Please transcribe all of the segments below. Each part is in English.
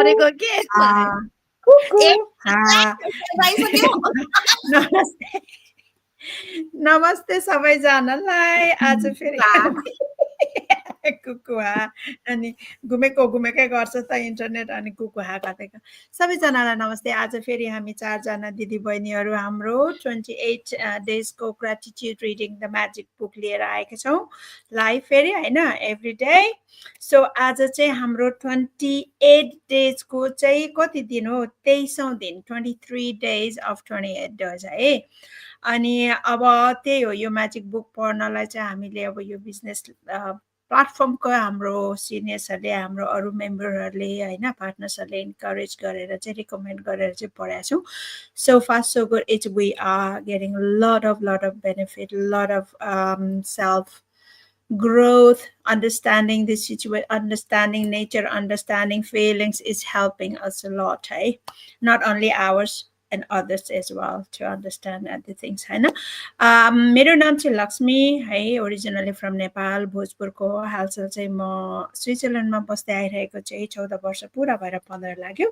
गरेको के कुकु नमस्ते नमस्ते सबैजनालाई आज फेरि हामी कुकुहा अनि घुमेकै गर्छ त इन्टरनेट अनि कुकुहा कतैका सबैजनालाई नमस्ते आज फेरि हामी 4 जना दिदी बहिनीहरू हाम्रो 28 डेजको ग्र्याटिट्युड रिडिङ द म्याजिक बुक लिएर आएका छौँ लाइभ फेरि होइन एभ्री डे सो आज चाहिँ हाम्रो 28 डेजको चाहिँ कति दिन हो 23औं दिन 23 days of 28 days है अनि अब त्यही हो यो म्याजिक बुक पढ्नलाई चाहिँ हामीले अब यो बिजनेस प्लेटफर्मको हाम्रो सिनियर्सहरूले हाम्रो अरू मेम्बरहरूले होइन पार्टनर्सहरूले इन्करेज गरेर चाहिँ रिकमेन्ड गरेर चाहिँ पढाएको छौँ so far so good it's we are getting a lot of benefit lot of self growth understanding the situation understanding nature understanding feelings is helping us a lot hey not only ours and others as well to understand the things हैन मेरो नाम चाहिँ लक्ष्मी है originally from Nepal भोजपुरको हालसाल चाहिँ म स्विजरल्यान्डमा बस्दै आइरहेको चाहिँ 14 वर्ष पुरा भएर 15 लाग्यो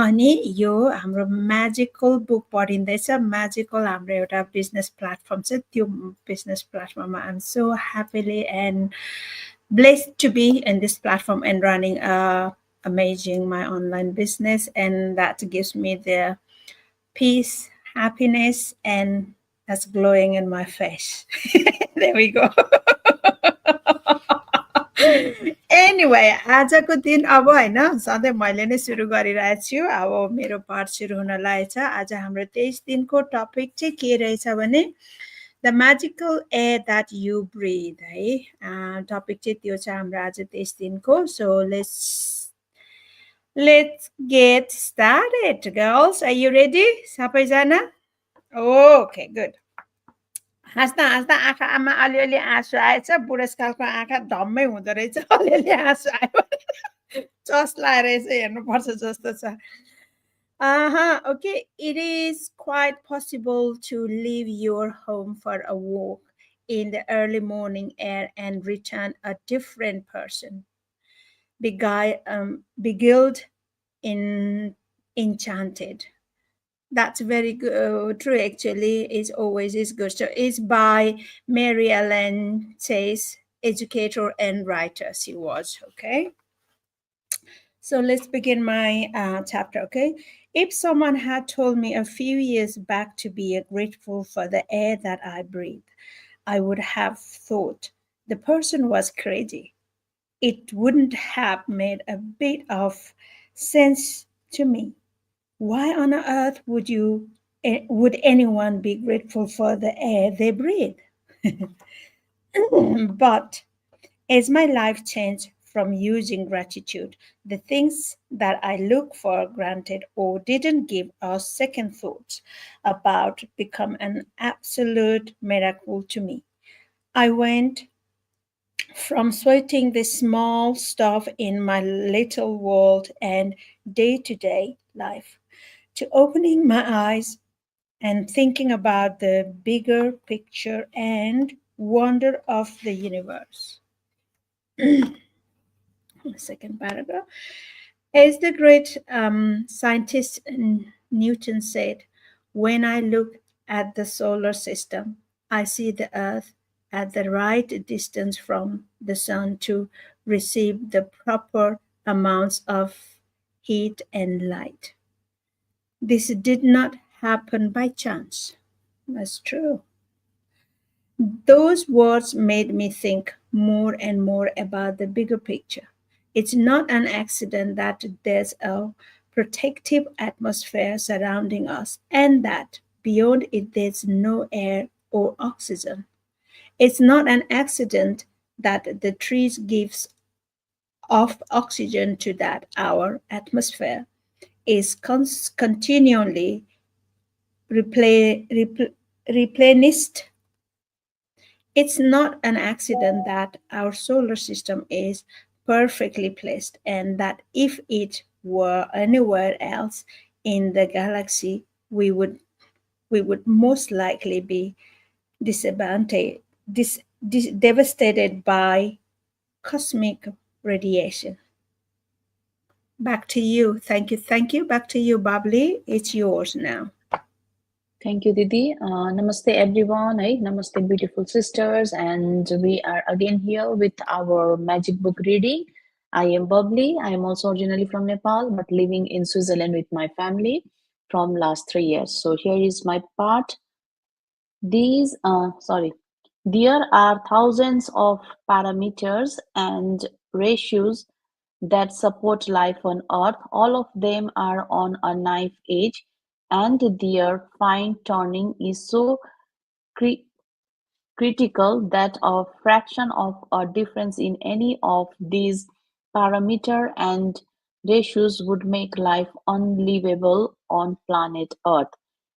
अनि यो हाम्रो म्याजिकल बुक पढिँदैछ म्याजिकल हाम्रो एउटा बिजनेस प्लेटफर्म छ त्यो बिजनेस प्लेटफर्ममा आइ am so ह्याप्पीली end blessed to be in this platform and running amazing my online business and that gives me the peace, happiness, and that's glowing in my face. There we go. Anyway, आजको दिन अब होइन सधैँ मैले नै सुरु गरिरहेको छु अब मेरो पार्ट सुरु हुन लागेको छ आज हाम्रो 23 दिनको टपिक चाहिँ के रहेछ भने the magical air that you breathe है टपिक चाहिँ त्यो छ हाम्रो आज 23 दिनको so let's get started, girls. Are you ready? सबैजना? Okay, good. हाँस्दा हाँस्दा आँखामा अलिअलि आँसु आएछ बुढेसकालको आँखा धम्मै हुँदो रहेछ अलिअलि आँसु आयो चस लाएर यसो हेर्नुपर्छ जस्तो छ okay. It is quite possible to leave your home for a walk in the early morning air and return a different person. Beguiled enchanted. That's very good, true actually, is always is good. So it's by Mary Ellen Chase, educator and writer she was, okay? So let's begin my chapter, okay? If someone had told me a few years back to be grateful for the air that I breathe, I would have thought the person was crazy. It wouldn't have made a bit of sense to me. Why on earth would anyone be grateful for the air they breathe? But as my life changed from using gratitude, the things that I look for granted or didn't give a second thought about become an absolute miracle to me. I went from sweating the small stuff in my little world and day-to-day life to opening my eyes and thinking about the bigger picture and wonder of the universe. Second paragraph. As the great scientist Newton said, when I look at the solar system, I see the Earth at the right distance from the sun to receive the proper amounts of heat and light. This did not happen by chance. That's true. Those words made me think more and more about the bigger picture. It's not an accident that there's a protective atmosphere surrounding us and that beyond it there's no air or oxygen. It's not an accident that the trees gives off oxygen to that our atmosphere is continually replenished. It's not an accident that our solar system is perfectly placed and that if it were anywhere else in the galaxy, we would most likely be devastated by cosmic radiation. Back to you. Thank you. Thank you. Back to you, Babli. It's yours now. Thank you, Didi. Namaste, everyone. Hey, namaste, beautiful sisters. And we are again here with our magic book reading. I am Bubbly. I am also originally from Nepal, but living in Switzerland with my family from last 3 years. So here is my part. There are thousands of parameters and ratios that support life on Earth. All of them are on a knife edge, and their fine tuning is so cri- critical that a fraction of a difference in any of these parameter and ratios would make life unlivable on planet Earth.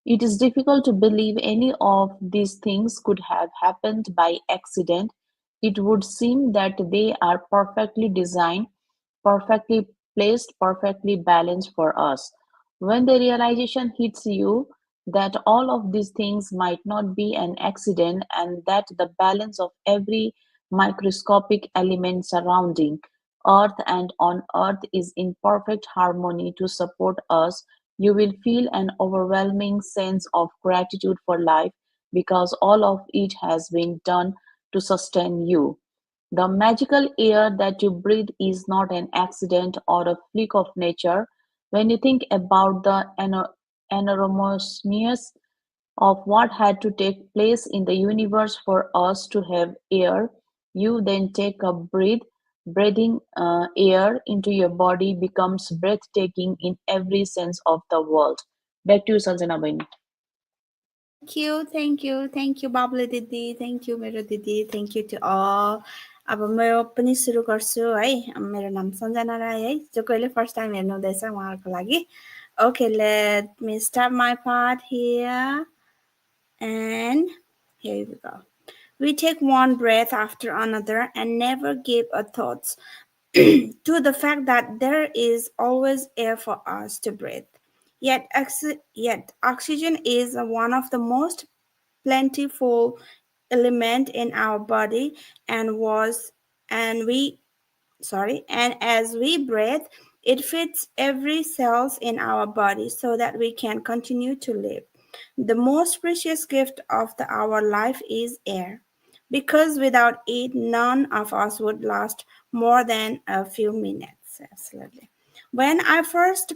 It is difficult to believe any of these things could have happened by accident. It would seem that they are perfectly designed, perfectly placed, perfectly balanced for us. When the realization hits you that all of these things might not be an accident and that the balance of every microscopic element surrounding Earth and on Earth is in perfect harmony to support us, you will feel an overwhelming sense of gratitude for life because all of it has been done to sustain you. The magical air that you breathe is not an accident or a fluke of nature. When you think about the enormousness of what had to take place in the universe for us to have air, you then take a breath. Breathing air into your body becomes breathtaking in every sense of the word. Back to you, Sanjana Baini. Thank you बाबुले दिदी thank you मेरो दिदी thank you to all अब म पनि सुरु गर्छु है मेरो नाम सञ्जना राई है जो कहिले फर्स्ट टाइम हेर्नुहुँदैछ उहाँहरूको लागि okay let me start my part here and here we go We take one breath after another and never give a thought to the fact that there is always air for us to breathe. Yet oxygen is one of the most plentiful element in our body and was and we and as we breathe it fits every cells in our body so that we can continue to live. The most precious gift of our life is air because without it none of us would last more than a few minutes. Absolutely. When I first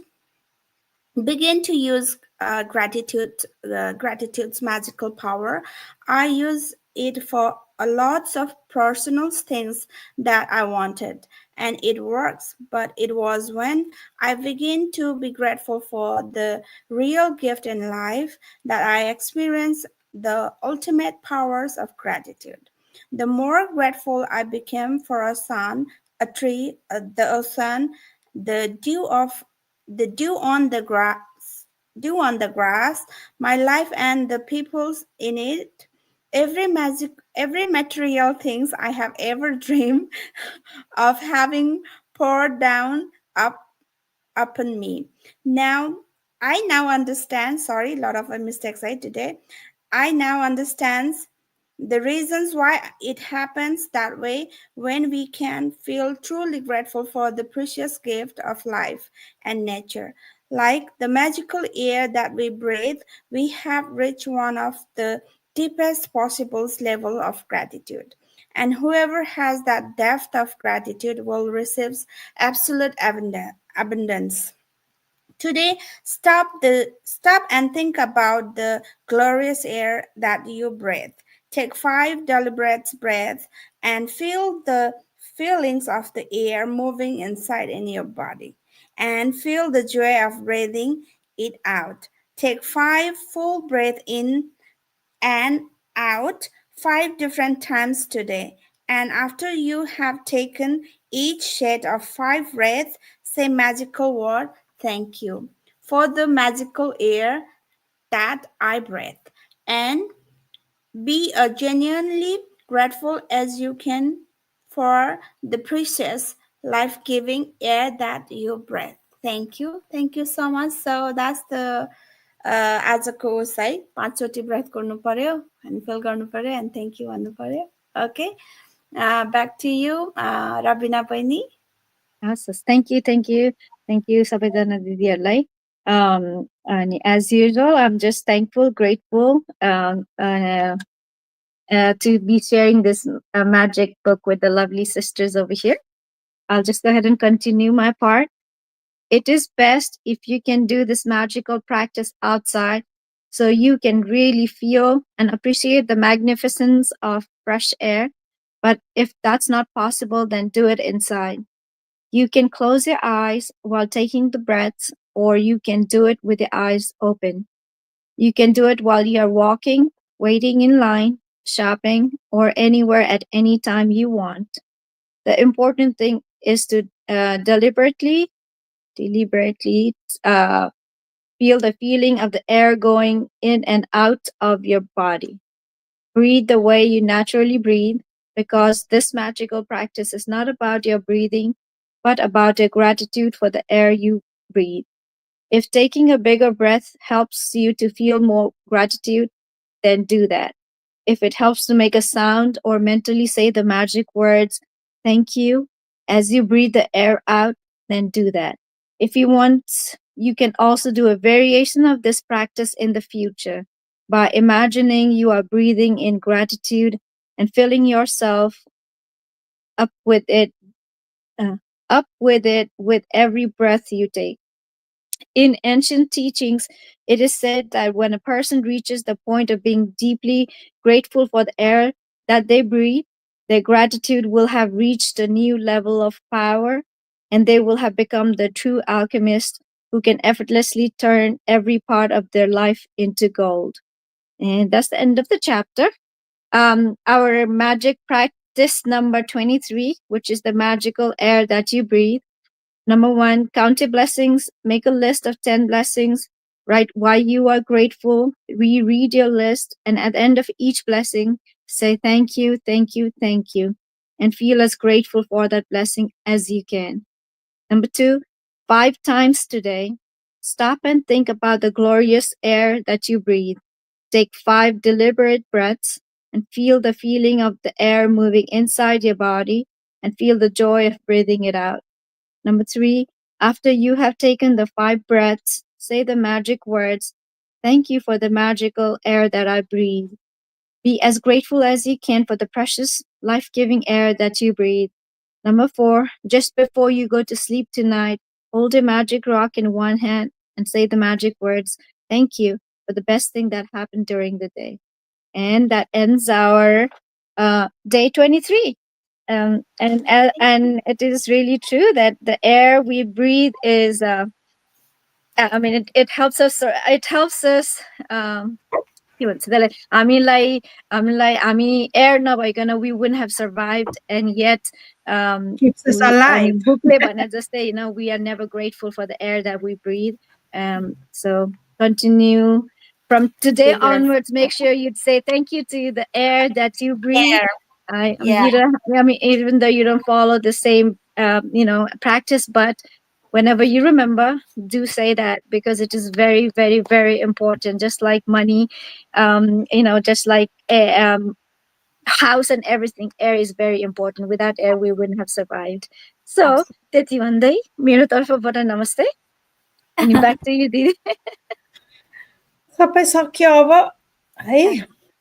begin to use gratitude's magical power, I use it for a lots of personal things that I wanted, and it works. But it was when I began to be grateful for the real gift in life that I experienced the ultimate powers of gratitude. The more grateful I became for a sun, a tree, the ocean, the dew of the dew on the grass, my life and the peoples in it, every material things I have ever dreamed of having poured down up upon me. Now I now understand, sorry, a lot of mistakes I today. I now understand the reasons why it happens that way when we can feel truly grateful for the precious gift of life and nature. Like the magical air that we breathe, we have reached one of the deepest possible level of gratitude. And whoever has that depth of gratitude will receive absolute abundance. Today, stop and think about the glorious air that you breathe. Take 5 deliberate breaths and feel the feelings of the air moving inside in your body. And feel the joy of breathing it out. Take 5 full breaths in and out 5 different times today. And after you have taken each set of 5 breaths, say magical word thank you for the magical air that I breathe. And be genuinely grateful as you can for the precious life giving air that you breathe. Thank you. Thank you so much. So that's the आजको उस है 5 चोटि breath गर्नु पर्यो अनि fill गर्नु पर्यो and thank you भन्नु पर्यो okay back to you Rabina बहिनी Yes, thank you, thank you. Thank you, Sabedana Didi. And as usual, I'm just thankful, grateful to be sharing this magic book with the lovely sisters over here. I'll just go ahead and continue my part. It is best if you can do this magical practice outside so you can really feel and appreciate the magnificence of fresh air. But if that's not possible, then do it inside. You can close your eyes while taking the breaths, or you can do it with your eyes open. You can do it while you are walking, waiting in line, shopping, or anywhere at any time you want. The important thing is to deliberately uh, feel the feeling of the air going in and out of your body. Breathe the way you naturally breathe, because this magical practice is not about your breathing, but about your gratitude for the air you breathe. If taking a bigger breath helps you to feel more gratitude, then do that. If it helps to make a sound or mentally say the magic words, thank you, as you breathe the air out, then do that. If you want, you can also do a variation of this practice in the future by imagining you are breathing in gratitude and filling yourself up with it, uh, with every breath you take. In ancient teachings, it is said that when a person reaches the point of being deeply grateful for the air that they breathe, their gratitude will have reached a new level of power, and they will have become the true alchemist who can effortlessly turn every part of their life into gold. And that's the end of the chapter. Our magic practice number 23, which is the magical air that you breathe. Number one, count your blessings. Make a list of 10 blessings. Write why you are grateful. Reread your list. And at the end of each blessing, say thank you, thank you, thank you. And feel as grateful for that blessing as you can. Number two, 5 times today, stop and think about the glorious air that you breathe. Take 5 deliberate breaths and feel the feeling of the air moving inside your body, and feel the joy of breathing it out. Number three, after you have taken the 5 breaths, say the magic words, thank you for the magical air that I breathe. Be as grateful as you can for the precious, life giving air that you breathe. Number 4, just before you go to sleep tonight, hold a magic rock in one hand and say the magic words, thank you for the best thing that happened during the day. And that ends our day 23. And it is really true that the air we breathe is I mean it helps us, के भन्छ त्यसलाई, हामी air नभइकन we wouldn't have survived, and yet Keeps us alive. bookले भने जस्तै, we are never grateful for the air that we breathe. So continue from today onwards, make sure you'd say thank you to the air that you breathe. Even though you don't follow the same practice, but whenever you remember, do say that, because it is very, very, very important. Just like money, just like house and everything, air is very important. Without air, we wouldn't have survived. So त्यति भन्दै मेरो तर्फबाट नमस्ते, अनि back to you, दिदी. सबै सक्यो अब है,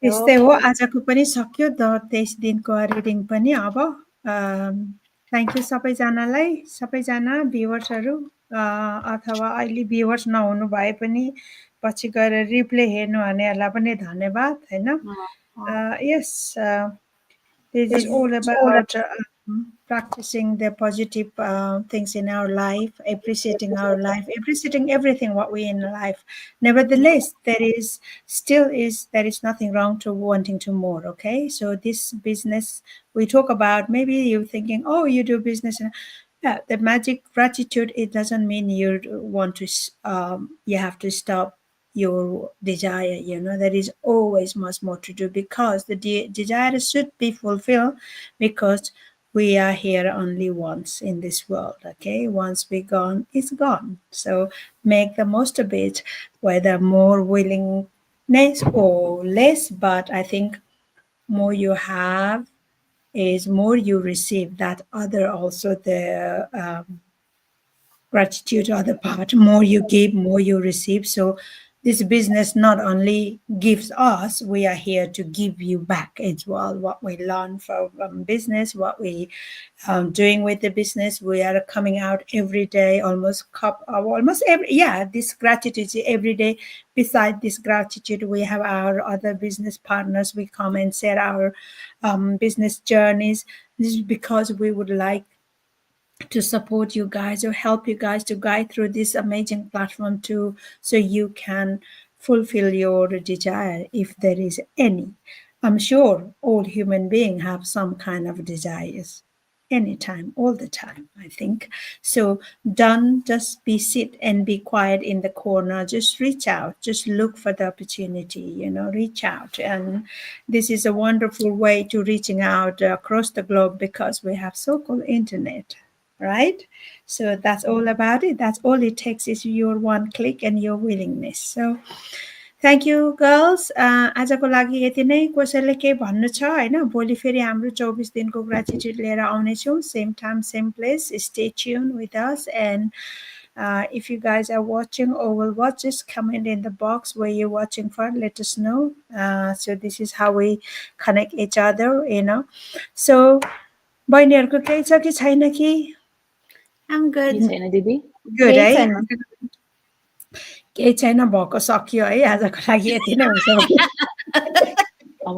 त्यस्तै हो, आजको पनि सक्यो 23 दिनको रिडिङ पनि अब। थ्याङ्क यू सबैजनालाई, सबैजना भ्युवर्सहरू, अथवा अहिले भ्युवर्स नहुनु भए पनि पछि गएर रिप्ले हेर्नु भनेहरूलाई पनि धन्यवाद हैन। Yes, this is all about practicing the positive things in our life, appreciating our life, appreciating everything what we in life. Nevertheless, there is nothing wrong to wanting to more. Okay, so this business we talk about, maybe you're thinking, oh, you do business, and yeah, the magic gratitude, it doesn't mean you want to you have to stop your desire. There is always much more to do, because the desire should be fulfilled, because we are here only once in this world. Okay, once we're gone, it's gone. So make the most of it, whether more willingness or less, but I think more you have is more you receive. That other also the gratitude other part. More you give, more you receive. So this business not only gives us, we are here to give you back as well. What we learn from business, what we doing with the business, we are coming out every day, almost every, yeah, this gratitude is every day. Beside this gratitude, we have our other business partners. We come and share our business journeys. This is because we would like to support you guys or help you guys to guide through this amazing platform too, so you can fulfill your desire if there is any. I'm sure all human beings have some kind of desires anytime, all the time, I think. So don't just be sit and be quiet in the corner. Just reach out, just look for the opportunity, reach out. And this is a wonderful way to reaching out across the globe, because we have so-called internet, right? So that's all about it. That's all it takes is your one click and your willingness. So thank you, girls. आजको लागि यति नै. कसैले केही भन्नु छ हैन? भोलि फेरि हाम्रो 24 दिनको ग्र्याटिट्युड लिएर आउनेछौँ. Same time, same place. Stay tuned with us. And if you guys are watching or will watch, just comment in the box where you're watching from. Let us know. So this is how we connect each other. So बहिनीहरुको केही छ कि छैन कि? I'm good. केही छैन दिदी. Good, केही है? छैन। केही छैन, भएको सकियो है आजको लागि यति नै हुन्छ भने. अब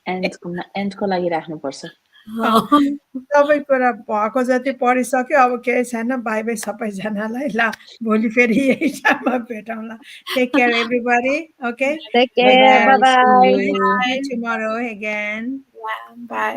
एन्डको लागि राख्नुपर्छ. सबै कुरा भएको जति पढिसक्यो. अब केही छैन. बाई बाई सबैजनालाई. ल भोलि फेरि यही टाइममा भेटौँला. Take care everybody. Okay. Take Bye care. bye. See Bye-bye. you. See you tomorrow again. Yeah, bye.